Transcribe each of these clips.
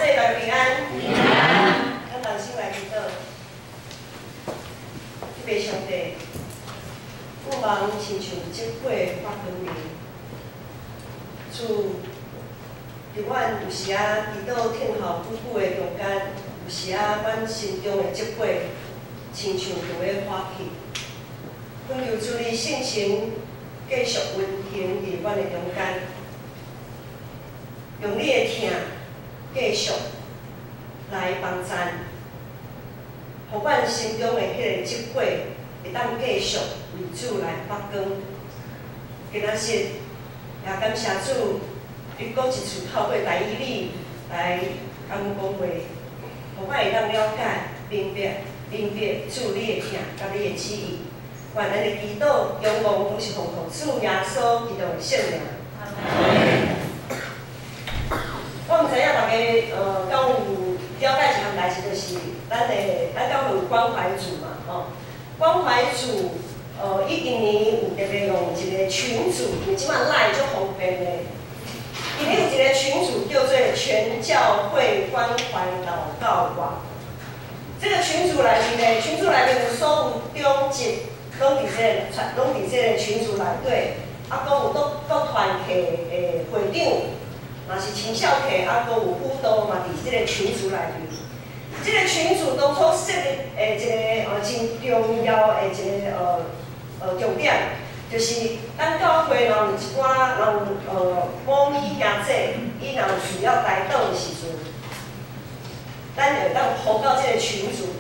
这大家平安。平安。咱人生来祈祷，特别上帝，我望亲像即岁发光明，主，伫阮有时啊祈祷听候久久的中间，有时啊阮心中的即岁，亲像就要花去。恳求主你圣神继续运行伫阮的中间，用你的听继续来帮助，互阮心中的迄个即火会当继续为主来发光。今仔日也感谢主，你搁一次透过台语里来甲阮讲话，互我会当了解、明白主你的听甲你的旨意。愿咱的祈祷、仰望拢是奉靠主耶稣基督的圣名。我毋知影大家敢有了解一项代志，就是咱教会有关怀组嘛，关怀组伊今年有特别用一个群组，因为即摆赖足方便的。今年有一个群组叫做全教会关怀祷告网。这个群组内面有所有中级。拢伫这个群组内底，啊，搁有各团体的会长，若是青少体，啊，搁有辅导嘛，伫这个群组内面。这个群组当初设立一个真重要的一个重点，就是咱教会若有一寡母咪家姐，伊若有需要台祷的时阵，咱就会当呼到这个群组，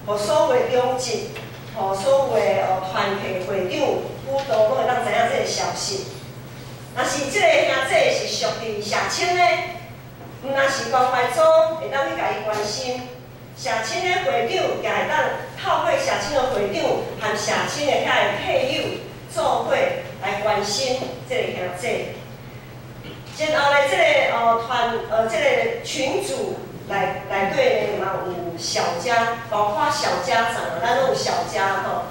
互所有中级。所有的团体会长、辅导，拢会当知影这个消息。若是这个兄弟是属于社青的，毋若是关怀组，会当去甲伊关心。社青的会长也会当透过社青的会长和社青的遐个配友做伙来关心这个兄弟。然后呢，这个这个群组。内底嘛有小家，包括小家长，咱拢有小家吼。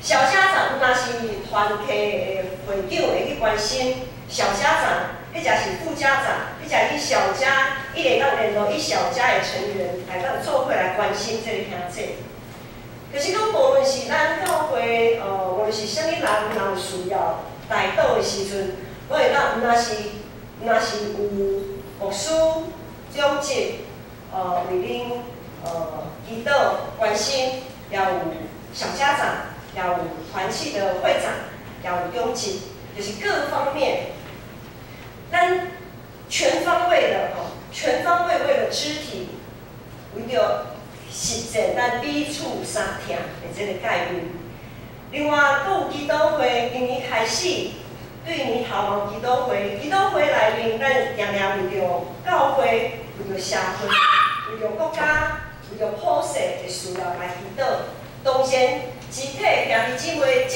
小家长若是团体的会长会去关心小家长，迄才是副家长，迄才伊小家，伊会当联络伊小家的成员来当做伙来关心这个兄弟。可是讲无论是咱教会，无论是啥物人有需要代祷的时阵，我会当若是有牧师、长职。为恁祈祷关心，也有小家长，也有团契的会长，也有中职，就是各方面，咱全方位为了肢体，为着实践咱彼此相听的这个概念。另外，阁有祈祷会，今年开始对年头嘛有祈祷会，祈祷会内面咱常常为着教会，为着社会。为着国家、为着普世的需要来祈祷，当然集体兄弟姊妹彼此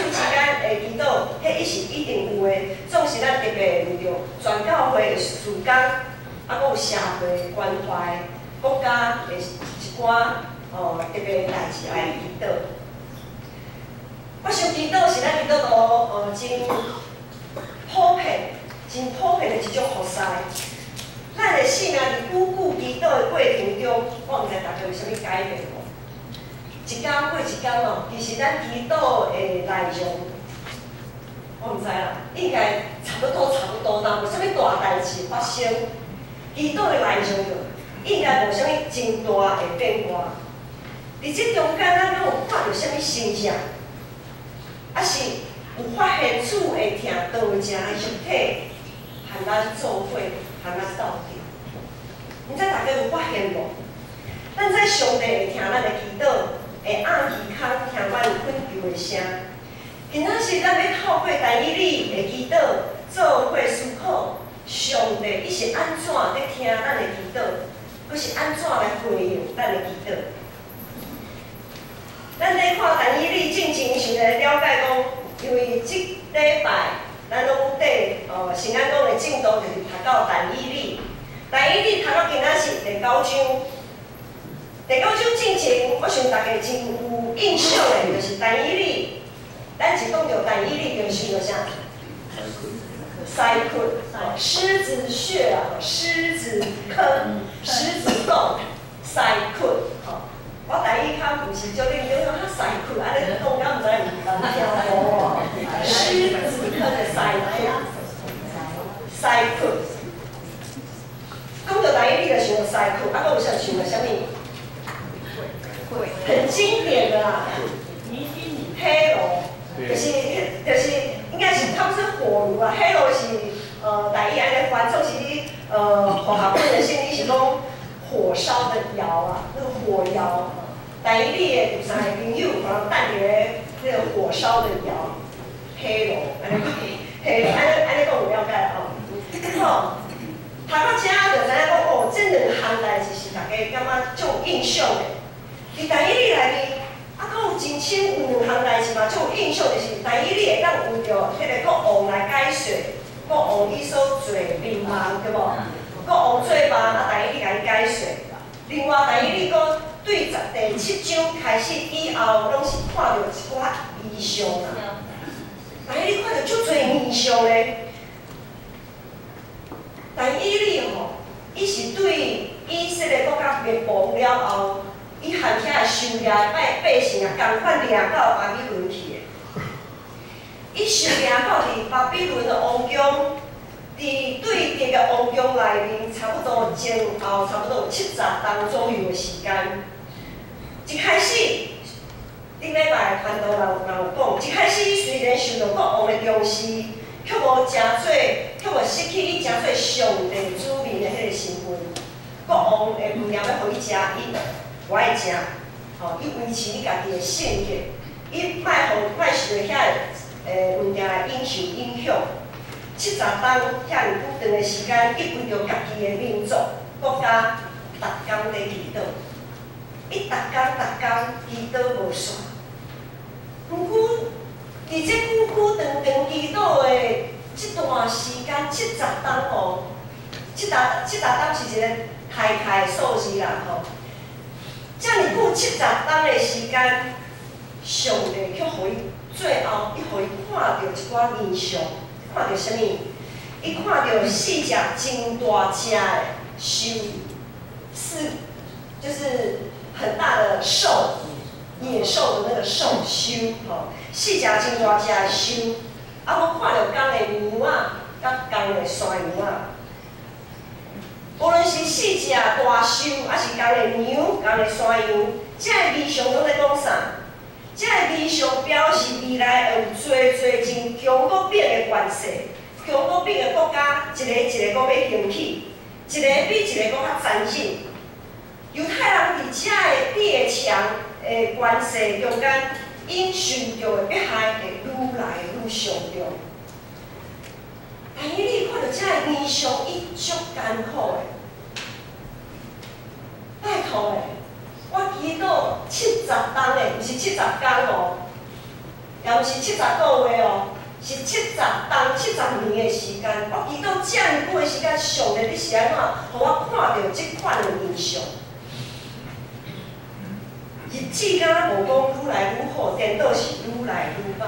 之间的祈祷，迄是一定有的。总是咱特别为着全教会的事工，啊，阁有社会关怀、国家的一寡特别的代志来祈祷。我想祈祷是咱祈祷路真普遍的一种服侍。咱的性命伫久久祈祷的过程中，我毋知大家有啥物改变无？一天过一天哦，其实咱祈祷的内容，我毋知啦，应该差不多，但无啥物大代志发生。祈祷的内容应该无啥物真大的变化。伫这中间，咱敢有看到啥物现象？还是有发现主会听道者的肉体，和咱做伙？和咱斗阵，毋知大家有发现无？咱在上帝会听咱的祈祷，会按耳孔听阮恳求的声。今仔日咱要透过台语里的祈祷，做伙思考上帝伊是安怎咧听咱的祈祷，佮是安怎来回应咱的祈祷。咱咧看台语里进前想来了解讲，因为即礼拜。咱拢缀新安宫的进度就是读到台语里，台语里读到今仔日第9章。第9章进前，我想大家真有印象的，就是台语里。咱一讲到台语里，就想到啥？塞困，狮子穴啊，狮子坑，经典的啦，黑楼，就是应该是他们是火炉啊，黑楼是台语安尼翻，就是学校本的心理是讲火烧的窑啊，那个火窑。台语你的第三个朋友可能等伫那个火烧的窑，黑楼，安尼黑楼，安尼讲有了解哦。好，读到遮就知影讲哦，这两项代志是大家感觉足有印象的。伫台语里内面，啊，佫有真深有两项代志嘛，足有印象就是台语里会当有着迄个国王来解说，国王伊所做民望对无？国王做梦啊，台语里甲伊解说。另外，台语里讲对第7章开始以后，拢是看到一寡异象啊。台语里看到足侪异象咧。台语里吼，伊是对以色列国家灭亡了后，伊含遐收掠百姓啊，共款掠到巴比伦去的。伊收掠到伫巴比伦的王宫。伫对迭个王宫内面，差不多前后差不多有70天左右的时间。一开始，顶礼拜传道人有讲，一开始虽然受到国王的重视，却无失去伊真做上帝子民的迄个身份。国王会为了要互伊食，伊我爱食，吼，伊维持伊家己的性格，伊莫受到遐问题来影响。70天遐尼久长的时间，伊为着家己的民族、国家，逐工在祈祷。伊逐工祈祷无煞。毋过，伫这久长祈祷的这段时间，70天吼，70天是一个大的数字啦吼。遮尼久70天的时间，上帝却互伊最后，伊互伊看到一寡异象。看到什么？伊看到4只真大只的兽，就是很大的兽，野兽的那个兽吼，4只真大只的兽，啊，我看到公的牛仔，甲公的山羊仔。无论是4只大兽，还是公的牛、公的山羊，这个味象拢在讲啥？这个味象表示未来会有真强国柄的元势，强国柄的国家，一个个要兴起，一个比一个较残忍。犹太人伫遮的列强的元势中间，因受到的迫害会愈来愈严重。但是你看到遮个异象，伊足艰苦的，拜托诶！我祈祷70天的，毋是70天哦，也毋是70个月哦，是70天、70年的时间。我祈祷遮尔久的时间，上帝你是安怎，互我看到即款的异象？日子敢若无讲愈来愈好，颠倒是愈来愈歹。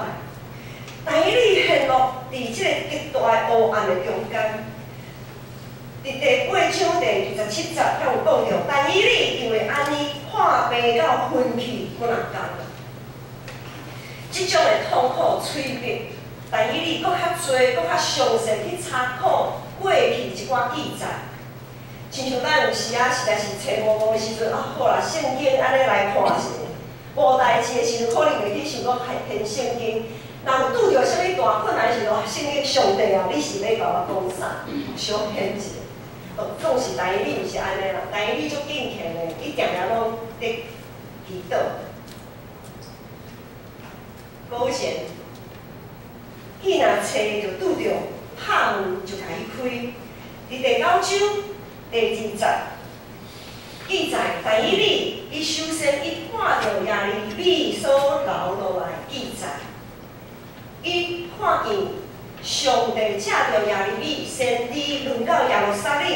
但伊你陷落伫即个极大的黑暗的中间。伫第8章第27节才有讲到，但以理因为安尼破病到昏去几若天，即种的痛苦催逼，但以理搁较多、搁较详细去查考过去一寡记载。亲像咱有时啊，实在是找无无的时阵啊，好啦，圣经安尼来看者，无代志的时阵，可能会去想讲偏圣经。若有拄着啥物大困难的时阵，圣经上帝啊，你是要甲我讲啥？小偏者。总是台语毋是安尼啦，台语足敬虔的，伊定定拢伫祈祷。果然，伊若找着拄着拍门就甲伊开。伫第9章第2节记载，但以理伊首先伊看到亚利米所留落来记载，伊看见。上帝借着亚利米先知轮到耶路撒冷，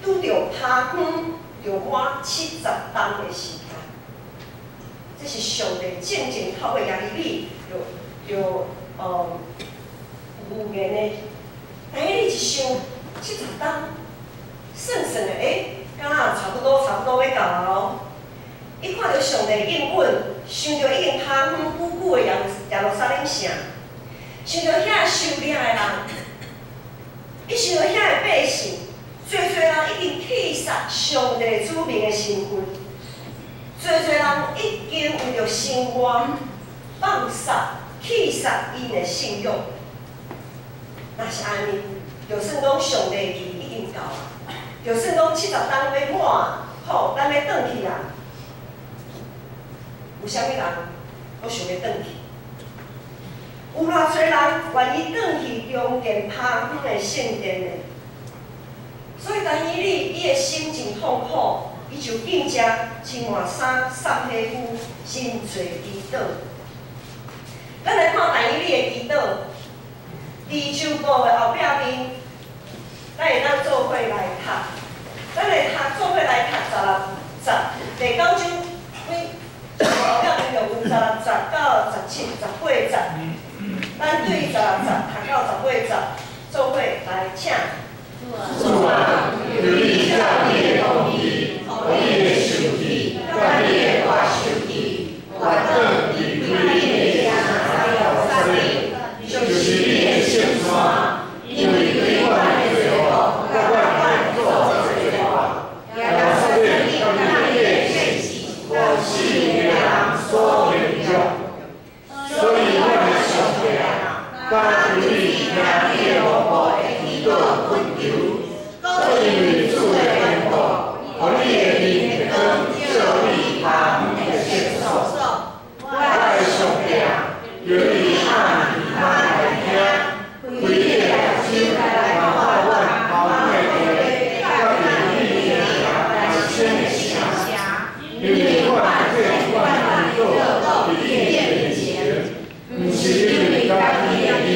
拄着拍远，着满70天的时间。这是上帝正透过亚利米，预言的。但是你一想，70天，算算的，敢若差不多要到咯。伊看到上帝应允，想到已经拍远久久的耶路撒冷城。想到遐受掠的人，伊想到遐的百姓，侪人已经弃杀上帝子民的身份，侪侪人已经为着生活放杀、气杀因的信仰。若是安尼，就算讲上帝期已经到啊，就算讲70天要满，好，咱要转去啊，有啥物人我想要转去？有偌侪人愿意转去中间趴远的圣殿呢？所以但以理伊的心真痛苦，伊就紧只穿换衫、散皮肤，真侪祈祷。咱来看但以理的祈祷，伫周报的后壁面，咱会当做伙来读。咱来读做伙来读16章，第9章后壁面就有16章到17、18章。咱对16章读到18章，做伙来请。主啊，求你叫你的公义，互你的受气，甲你的话受气，我等离开你的家，三日，就是你的圣山，因为对我的罪恶，甲我做罪恶，也说你甲你的信息，我是你的人所领受。所以我的上帝啊，但求你听你的老婆的祈祷恳求。因为主的缘故，互你的面光照你他的圣所。我的上帝啊，求你按他来听，开你的手来看我后悔的，甲你的来生的城，因为我这我祈祷伫你的面前，不是因为家己的义，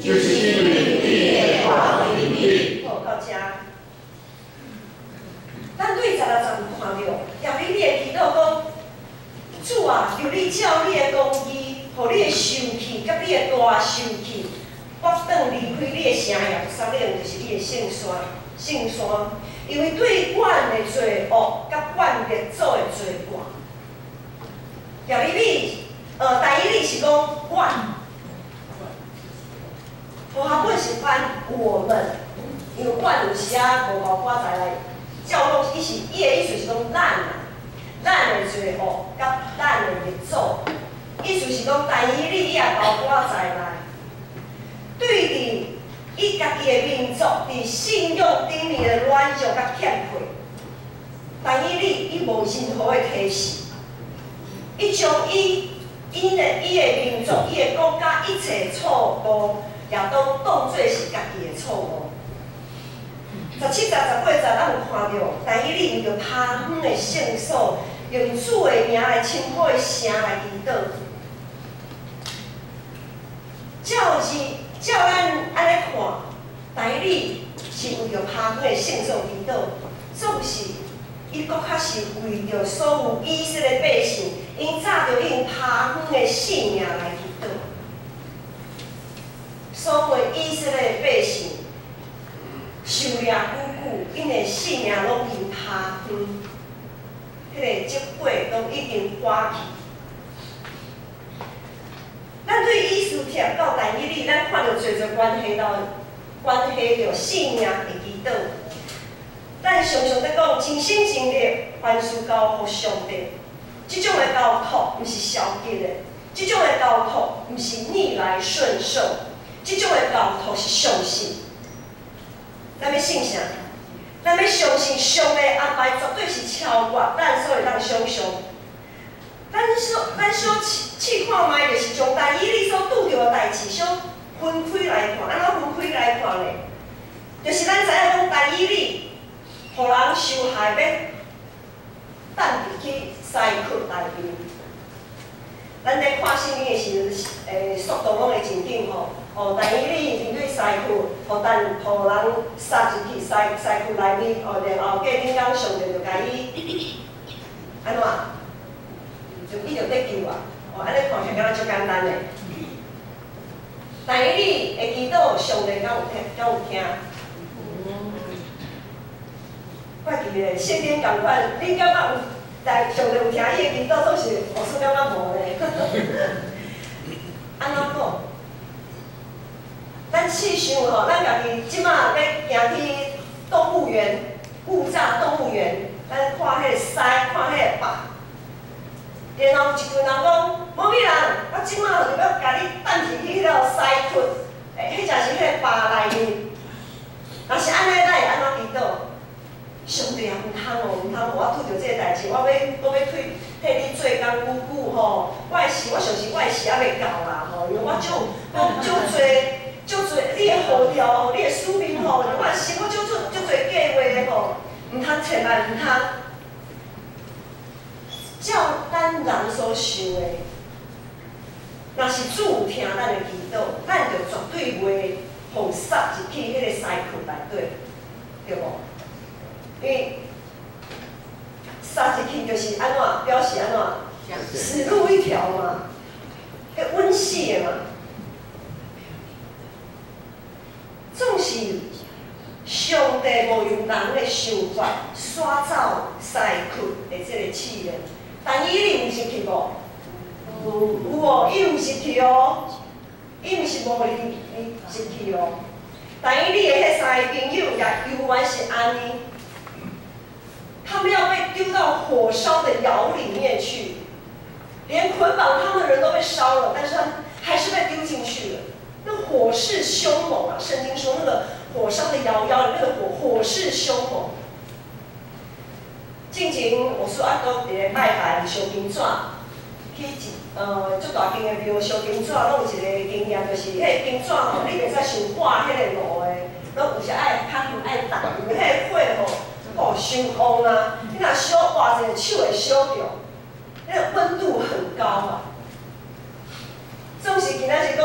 就是因为你的话的义。好，到这。咱对16章看到，耶利米的祈祷讲：主啊，求你照你的公义，互你的受气，甲你的大受气，我转离开你的城耶路撒冷，就是你的圣山，因为对阮的罪恶，甲阮列祖的罪过。耶利米，但以理是讲阮，和合本是翻我们，因为阮有时啊无包括在内。照讲，伊的意思是讲咱的罪恶，甲咱的列祖，意思是讲，但以理伊也包括在内。对伫伊家己的民族伫信仰顶面的软弱甲欠缺，但以理伊无任何的提示，伊将伊的民族、伊的国家一切错误，也都当作是家己的错误。17章、18章，咱有看到，但以理为着他远的圣所，用主的名来称呼的城来祈祷。照咱安尼看，但以理是为着他远的圣所祈祷，总是伊搁较是为着所有以色列百姓，因早着用他远的性命来祈祷。所有以色列百姓。受掠久，因的性命拢因他远，迄个结果拢已经刮去。咱对以斯帖到但以理，咱看到侪关系到性命的祈祷。咱常常在讲尽心尽力，凡事交互上帝。这种的交托毋是消极的，这种的交托毋是逆来顺受，这种的交托是相信。咱要信啥？咱要相信上帝安排绝对是超越咱所会当想象。咱小试看卖，就是将但以理所拄着的代志，小分开来看，安怎分开来看呢？就是咱知影讲但以理，互人受害要等入去西窟内面。咱在看圣经的时，速度拢会真紧吼。但以理面对西窟，互人杀入去西窟内面，然后过两天上帝就甲伊安怎？伊就得救啊！安尼看起来敢若足简单嘞。但以理会祈祷，上帝敢有听？怪奇嘞，圣经共款，你感觉有？但上帝有听伊的祈祷，总是我是感觉无嘞。安怎讲？咱试想吼，咱家己即马要行去动物园，木栅动物园，咱看迄个狮，看迄个豹，然后有一群人讲，无米人，我即马就要甲你等去迄个西窟，迄才是迄个坝内面。若是安尼，咱会安怎祈祷？上帝啊，毋通哦，毋通互我拄着即个代志，我要替你做工久久吼。我相信我的时也未到啦吼，因为我足多，你的号召吼，你的使命吼，我的心我足多计划的吼，毋通千万毋通。照咱人所想的，若是主有听咱的祈祷，咱就绝对袂互杀入去迄个西窟内底，对无？因为杀入去就是安怎表示安怎，死路一条嘛，迄稳死的嘛。总是上帝无用人的想法刷走西窟的这个试炼。但伊有入去无？有哦，伊有入去哦，伊毋是无入去哦。但伊你的迄三个朋友也犹原是安尼，他们要被丢到火烧的窑里面去，连捆绑他们的人都被烧了，但是他们还是被丢进去了。那火势凶猛啊！圣经说那个火烧的窑里那个火势凶猛。进前，我说啊，都伫咧拜拜烧金纸，去足大间的庙烧金纸，拢有一个经验，就是迄个金纸吼，你袂使伤火迄个炉的，拢有时爱较远爱重，因为迄个火吼，伤旺啊！你若烧活者手会烧着，那个温度很高啊。总是今仔是讲，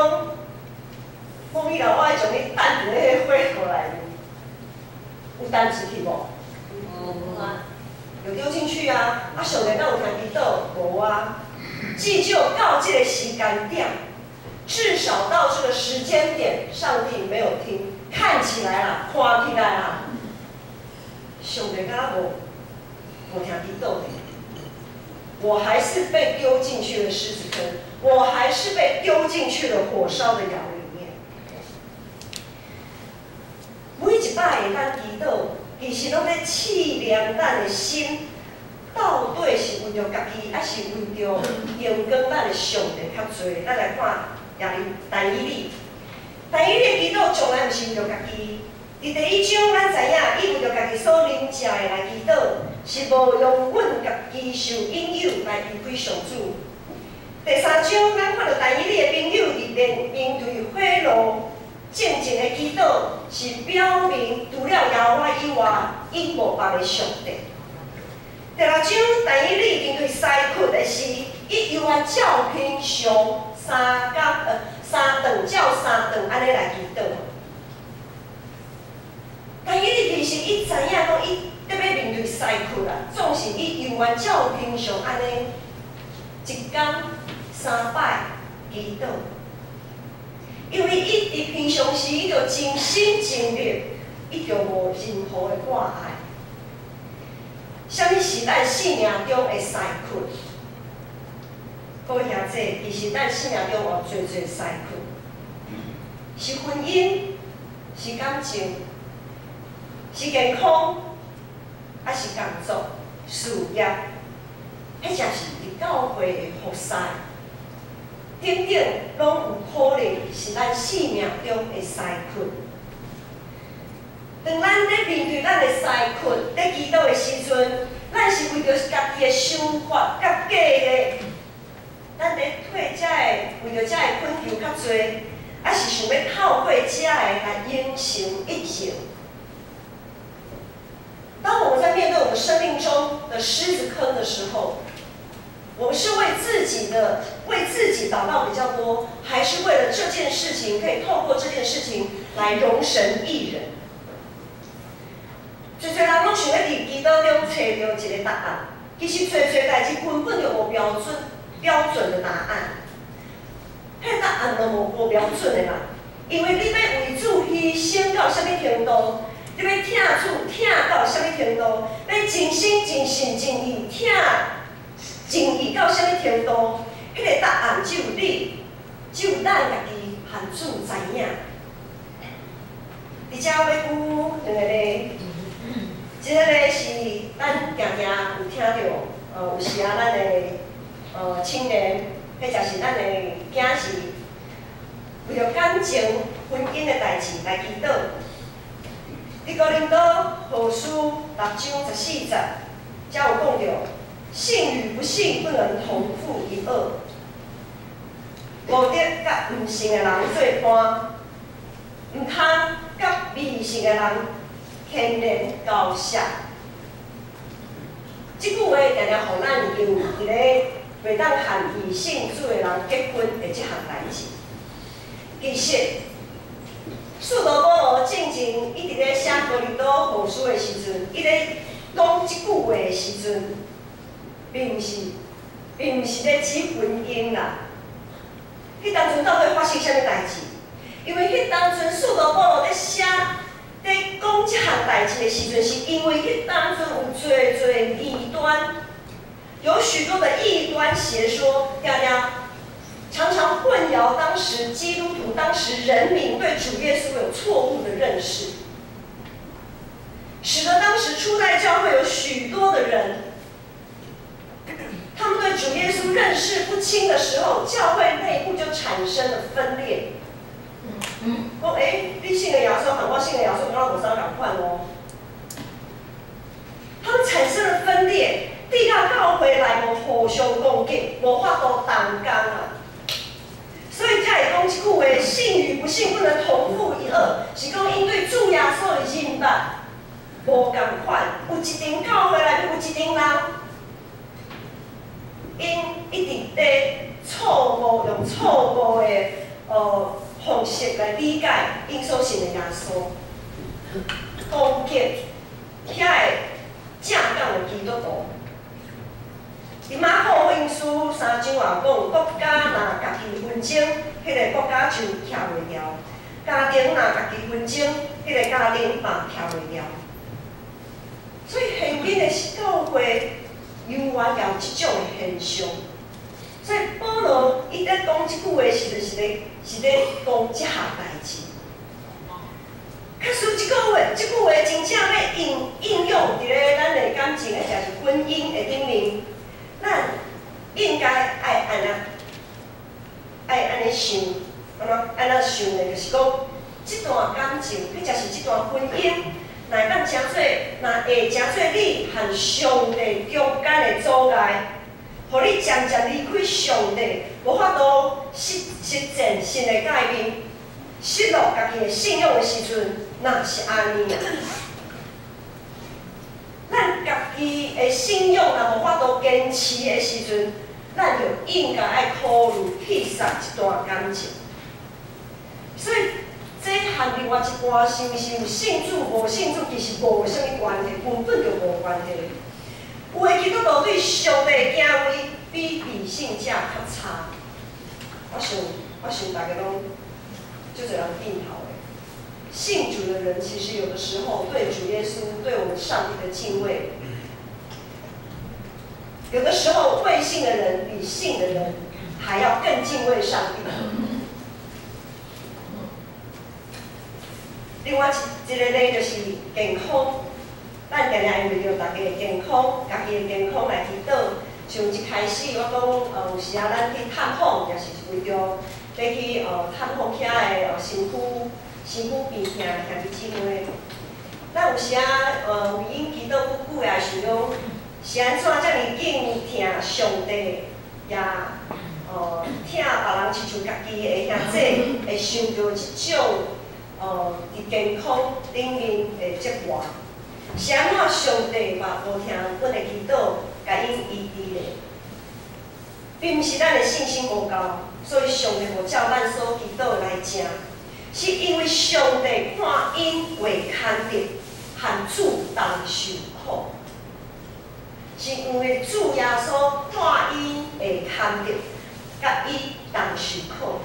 我米老我爱将你等伫迄个火炉内面，有等入去无？无啊。有丢进去啊！啊，上帝敢有听祈祷？无啊！至少到这个时间点，至少到这个时间点，上帝没有听，看起来啦，看起来啦，上帝敢无听祈祷的。我还是被丢进去了狮子坑，我还是被丢进去了火烧的窑里面。每一摆会当祈祷。其实拢咧试炼咱的心，到底是为着家己，还是为着荣光咱的上帝较侪？咱来看但以理的祈祷从来毋是为着家己。伫第一章，咱知影，伊为着家己所啉食的来祈祷，是无用阮家己受引诱来离开上主。第三章，咱看到但以理的朋友伫面对火炉。静静的祈祷是表明除了耶和华以外，因无别个上帝。第六章，但以理面对西窟的时，伊犹原照平常三顿照三顿安尼来祈祷。但以理其实伊知影讲，伊得要面对西窟啦，总是伊犹原照平常安尼，一天3摆祈祷。因为伊伫平常时，伊就尽心尽力，伊就无任何的挂碍。啥物是咱生命中的西窟？各位兄弟，其实咱生命中有最西窟，是婚姻，是感情，是健康，还是工作、事业，迄才是伫教会的服侍。等等，拢有可能是咱生命中的西窟。当咱咧面对咱的西窟，咧祈祷的时阵，咱是为着家己的想法甲假的，咱咧退遮的，为着遮的困求较侪，还是想要透过遮的来应承一切。当我们在面对我们生命中的狮子坑的时候，我们是为自己祷告比较多，还是为了这件事情可以透过这件事情来容神益人？侪人拢想要伫祈祷中找到一个答案，其实找代志根本就无标准的答案，迄答案都无标准的啦。因为你要为主牺牲到什么程度，你要听主听到什么程度，要尽心尽性尽意听。尽意到什么程度，迄个答案只有你，只有咱家己和主知影。伫遮要举两个例，一个例是咱常常有听到，有时啊咱的青年，迄就是咱的囝是为着感情、婚姻的代志来祈祷。伫哥林多后书6章14节，才有讲到，信与不信不能同负一軛，无得甲唔信的人做伴，唔通甲未信的人牵连交涉。即句话定定互咱有伫咧袂当和异性主的人结婚的即项代志。其实，使徒保罗正前伊伫咧写哥林多后书的时阵，伊咧讲即句话的时阵，并毋是咧指婚姻啦。迄当阵到底发生啥物代志？因为迄当阵使徒保罗咧写、咧讲即项代志的时阵，是因为迄当阵有侪异端，有许多的异端邪说，常常混淆当时基督徒、当时人民对主耶稣有错误的认识，使得当时初代教会有许多的人，他们对主耶稣认识不清的时候，教会内部就产生了分裂。讲你信了耶稣，和我信了耶稣，跟我无啥共款哦。他们产生了分裂，地下教会内无互相攻击，无法度同工啊。所以才会讲一句话：信与不信不能同负一軛，是讲因对主耶稣的认捌无共款。有一间教会内有一间人，因一直咧用错误的方式来理解因所信的耶稣，攻击遐个正港的基督徒。伫马可福音书3章也讲，国家若家己纷争，迄个国家就徛袂了；家庭若家己纷争，迄个家庭嘛徛袂了。所以现今的教会永远有即种的现象。所以保罗伊咧讲即句话时，就是咧讲即项代志。确实，即句话真正要应用伫咧咱的感情，或者是婚姻的顶面。咱应该爱安尼想，安怎想呢？就是讲，即段感情，或者是即段婚姻，若会真做你和上帝中间的阻碍，互你渐渐离开上帝，无法度实践新的改变，失落家己的信仰的时阵，那是安尼啊。咱家己的信仰若无法度坚持的时阵，咱就应该爱考虑撇杀一段感情。所以，这和另外一半是毋是有信主无信主，其实无啥物关系，根本就无关系。有的基督徒对上帝的敬畏比异性者较差。我想大家拢就这样定头的。信主的人，其实有的时候对主耶稣、对我们上帝的敬畏，有的时候未信的人比信的人还要更敬畏上帝。另外一个呢，就是健康，咱定定会为着大家的健康、家己的健康来祈祷。像一开始我讲，有时啊，咱去探访，也是为着要去探访遐的身躯病痛兄弟姊妹，咱有时啊，为因祈祷久久也想讲，是安怎遮尔紧疼上帝，也疼别人亲像家己的兄弟，会想到即种伫健康顶面的折磨。是安怎上帝嘛无听阮的祈祷，甲因医治的，并毋是咱的信心无够，所以上帝无照咱所祈祷来成。是因为上帝看因为牵连，和主同受苦，是因为主耶稣看因会牵连，甲伊同受苦。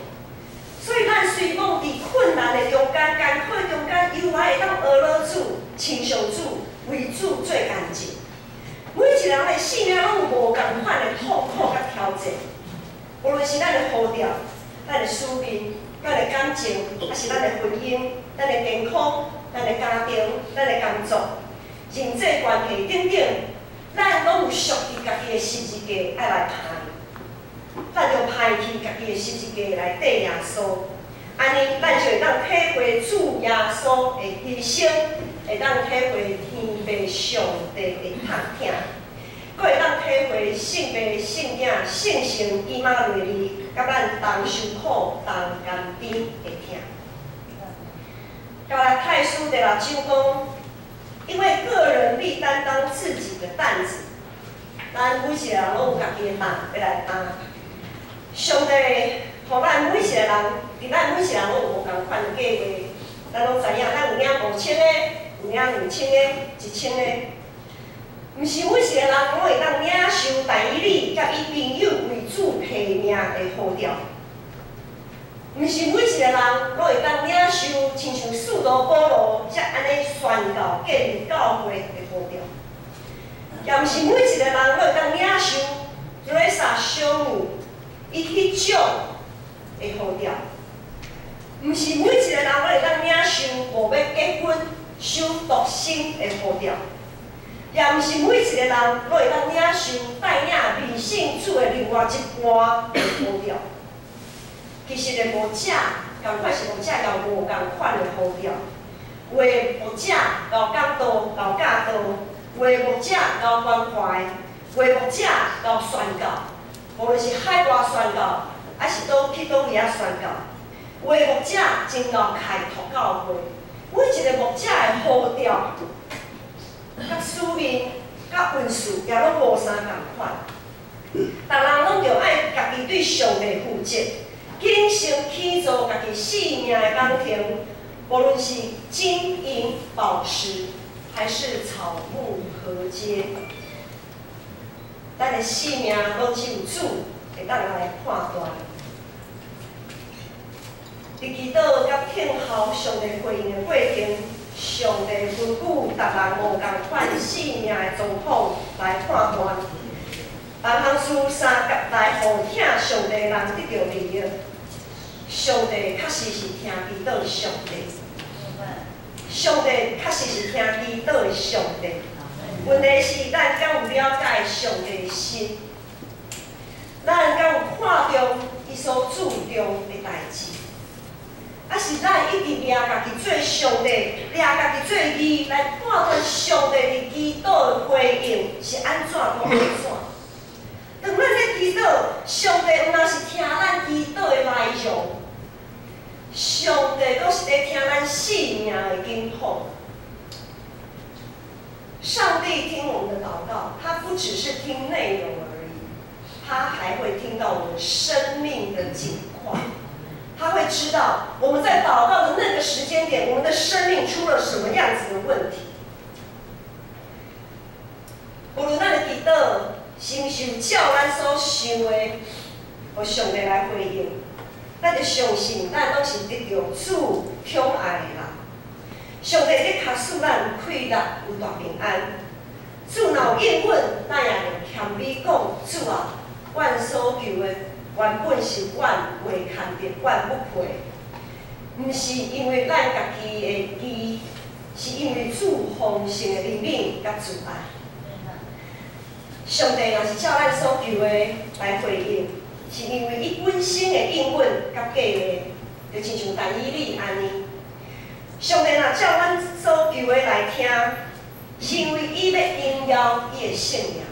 所以咱虽讲伫困难的中间、艰苦的中间，犹还会当学老主、亲像主、为主做干净。每一个人的生命拢有无共款的痛苦甲挑战，无论是咱的呼召、咱的使命。咱的感情，还是咱的婚姻、咱的健康、咱的家庭、咱的工作、人际关系等等，咱拢有属于家己的十字架爱来爬。咱就排去家己的十字架来缀耶稣，安尼咱就会当体会主耶稣的牺牲，会当体会天父上帝的拍疼，佫会当体会圣父圣子圣神伊玛内利，甲咱同受苦、同甘甜的疼。甲来太书第6章讲，因为个人必担当自己的担子，咱每一个人拢有家己的担要来担。上帝互咱每一个人，伫咱每一个人拢有无共款的计划。咱拢知影，咱有领5000个，有领2000个、1000个，毋是每一个人拢会当领受但以理甲伊朋友为主提名的呼召。毋是每一个人拢会当领受，亲像使徒保罗才安尼宣告建立教会的呼召，也毋是每一个人拢会当领受瑞莎小女伊迄种的呼召，毋是每一个人拢会当领受无要结婚、守独身的呼召，也毋是每一个人拢会当领受带领未信主的另外一半的呼召。其实的牧者，共款是牧者有无共款的呼召。有的牧者有讲道、有教导；有的牧者有关怀；有的牧者有宣告。无论是海外宣告，还是去倒位啊宣告。有的牧者真够开拓教会。每一个牧者的呼召、甲使命、甲运势也拢无相共款。逐人拢着爱家己对上帝负责。谨慎去做家己性命的工程，无论是金银宝石，还是草木禾秸，咱的性命拢只有主会当来判断。伫祈祷甲听候上帝回应的过程，上帝吩咐逐人无共款性命的状况来判断。万项事三甲来互听上帝人得到利益。上帝确实是听祈祷的上帝，上帝确实是听祈祷的上帝。问题是，咱敢有了解上帝的心？咱敢有看重伊所注重的代志？还是咱一直掠家己做上帝，掠家己做义，来判断上帝伫祈祷的回应是安怎安怎？当咱在祈祷，上帝毋但是听咱祈祷的内容，上帝阁是咧听咱性命的紧痛。上帝听我们的祷告，他不只是听内容而已，他还会听到我们生命的景况。他会知道我们在祷告的那个时间点，我们的生命出了什么样子的问题。无论咱的祈祷是毋是照咱所想的，互上帝来回应，咱就相信咱拢是得到主宠爱的人。上帝咧确使咱有快乐，有大平安。主若有应允，咱也着谦卑讲：主啊，阮所求的原本是阮未看到，阮不配。毋是因为咱家己的义，是因为主丰盛的怜悯甲慈爱。上帝若是照咱所求的来回应，是因为伊本身的应允甲计划，就亲像但以理安尼。上帝若照咱所求的来听，是因为伊要荣耀伊的圣名。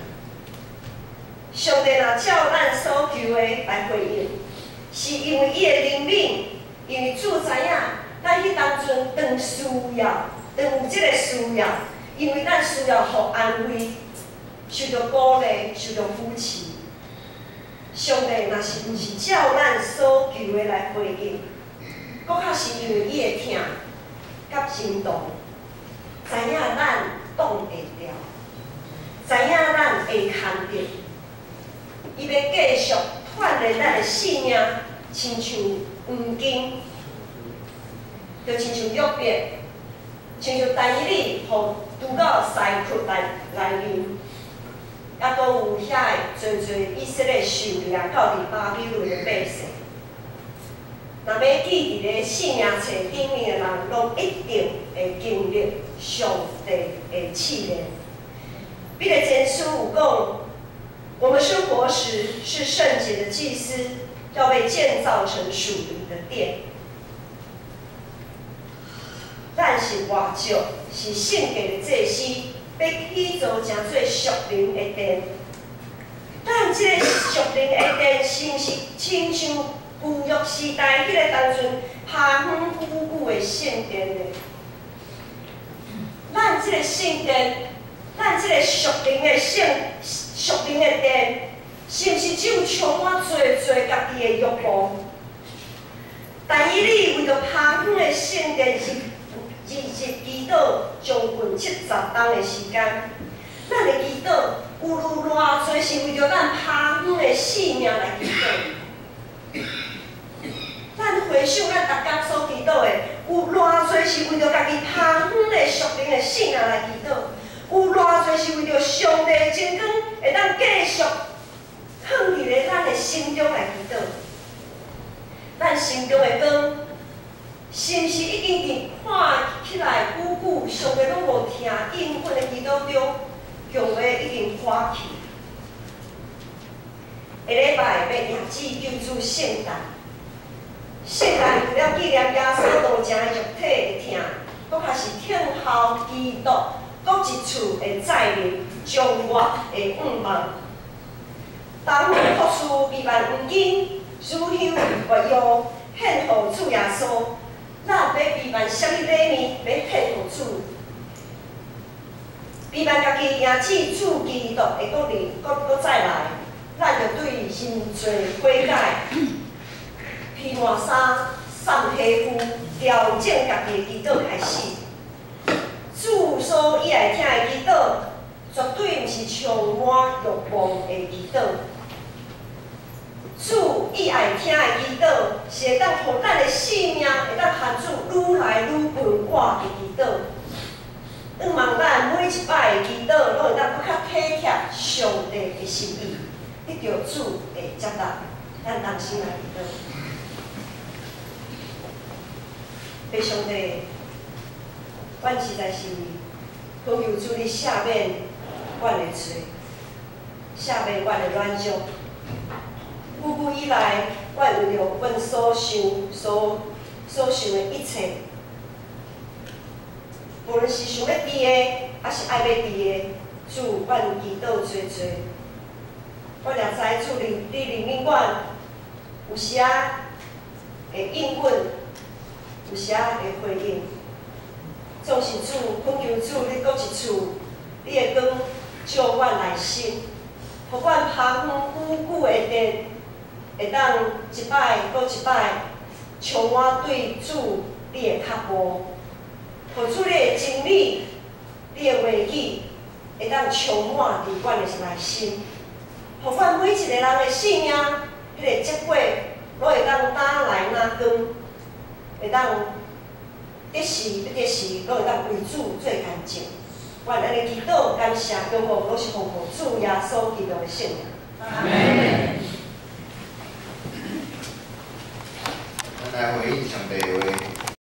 上帝若照咱所求的来回应，是因为伊的怜悯，因为主知影咱迄当阵当需要，当有即个需要，因为咱需要互安慰。受到鼓励，受到扶持。上帝若是毋是照咱所求的来回应，搁较是因为伊的疼甲心动，知影咱挡会了，知影咱会看到，伊要继续锻炼咱的性命，亲像黄金，就亲像约伯，亲像但以理，互拄到西窟内面。也阁有遐个侪以色列受掠到伫巴比伦的百姓，若要记伫咧性命册顶面的人，拢一定会经历上帝的试炼。彼个前书有讲，我们是活石，是圣洁的祭司，要被建造成属灵的殿。咱是外族，是圣洁的祭司，被起造成做属灵的殿。咱这个属灵的殿，是毋是亲像旧约时代迄个当阵爬远久久的圣殿呢？咱这个圣殿，咱这个属灵的殿，是毋是只有充满侪家己的欲望？但以理为着爬远的圣殿是祈祷将近70天的时间，咱的祈祷有偌侪是为着咱爬远的性命来祈祷。咱回想咱逐天所祈祷的，有偌侪是为着家己爬远的属灵的性命来祈祷，有偌侪是为着上帝的真光会当继续放伫咧咱的心中来祈祷。咱心中的光，是毋是已经看起来久，上帝拢无听应允的祈祷中，强要已经花去。下礼拜要迎接救主圣诞。圣诞为了纪念耶稣道成的肉体的疼，搁较是听候基督搁一次的再临，将我的愿望。当我托出弥漫黄金、乳香、月药，献予主耶稣，咱要弥漫啥物礼物要献予主？弥漫家己迎接主基督的国临，搁再来，咱就对人罪悔改。披换衫、送皮肤，调整家己的祈祷开始。主所喜爱听的祈祷，绝对毋是充满欲望的祈祷。主喜爱听的祈祷，是会当互咱的性命会当含主愈来愈繁华的祈祷。盼望咱每一摆的祈祷，拢会当搁较体贴上帝的心意，得到主的接纳。咱同心来祈祷。父上帝，阮实在是恳求主你赦免阮的罪，赦免阮的软弱。久以来，阮为着阮所想的一切，无论是想要伫的，还是爱要伫的，主，阮祈祷多。阮也知主你怜悯阮，有时啊会应允。有时啊会回应，总是主恳求主，你搁一次，你的光照阮内心，互阮爬远久的殿，会当一摆搁一摆充满对主你的脚步，互主你的真理、你的话语会当充满伫阮的内心，互阮每一个人的性命，迄个结果，拢会当打来哪光。会当得时不得时，拢会当为主做干净。愿安尼祈祷、感谢、仰望，拢是奉主耶稣基督的圣名。阿门。咱来回应上帝的话。